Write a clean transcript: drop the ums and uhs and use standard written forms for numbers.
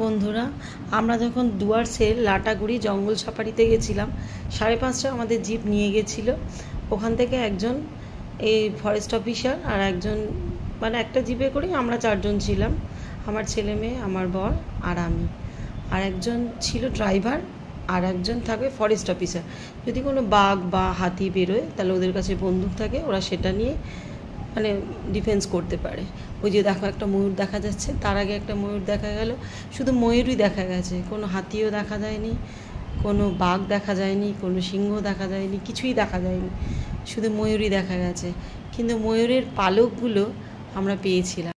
বন্ধুরা, আমরা যখন ডুয়ার্সের লাটাগুড়ি জঙ্গল সাফারিতে গেছিলাম, 5:30 আমাদের জিপ নিয়ে গেছিলো। ওখান থেকে একজন এই ফরেস্ট অফিসার আর একজন, মানে একটা জিপে করেই আমরা 4 জন ছিলাম, আমার ছেলে মেয়ে, আমার বর আর আমি। আর একজন ছিল ড্রাইভার, আর একজন থাকবে ফরেস্ট অফিসার। যদি কোনো বাঘ বা হাতি বেরোয় তাহলে ওদের কাছে বন্দুক থাকে, ওরা সেটা নিয়ে মানে ডিফেন্স করতে পারে। ওই যে দেখো একটা ময়ূর দেখা যাচ্ছে, তার আগে একটা ময়ূর দেখা গেল, শুধু ময়ূরই দেখা গেছে, কোনো হাতিও দেখা যায়নি, কোনো বাঘ দেখা যায়নি, কোনো সিংহ দেখা যায়নি, কিছুই দেখা যায়নি, শুধু ময়ূরই দেখা গেছে। কিন্তু ময়ূরের পালকগুলো আমরা পেয়েছিলাম।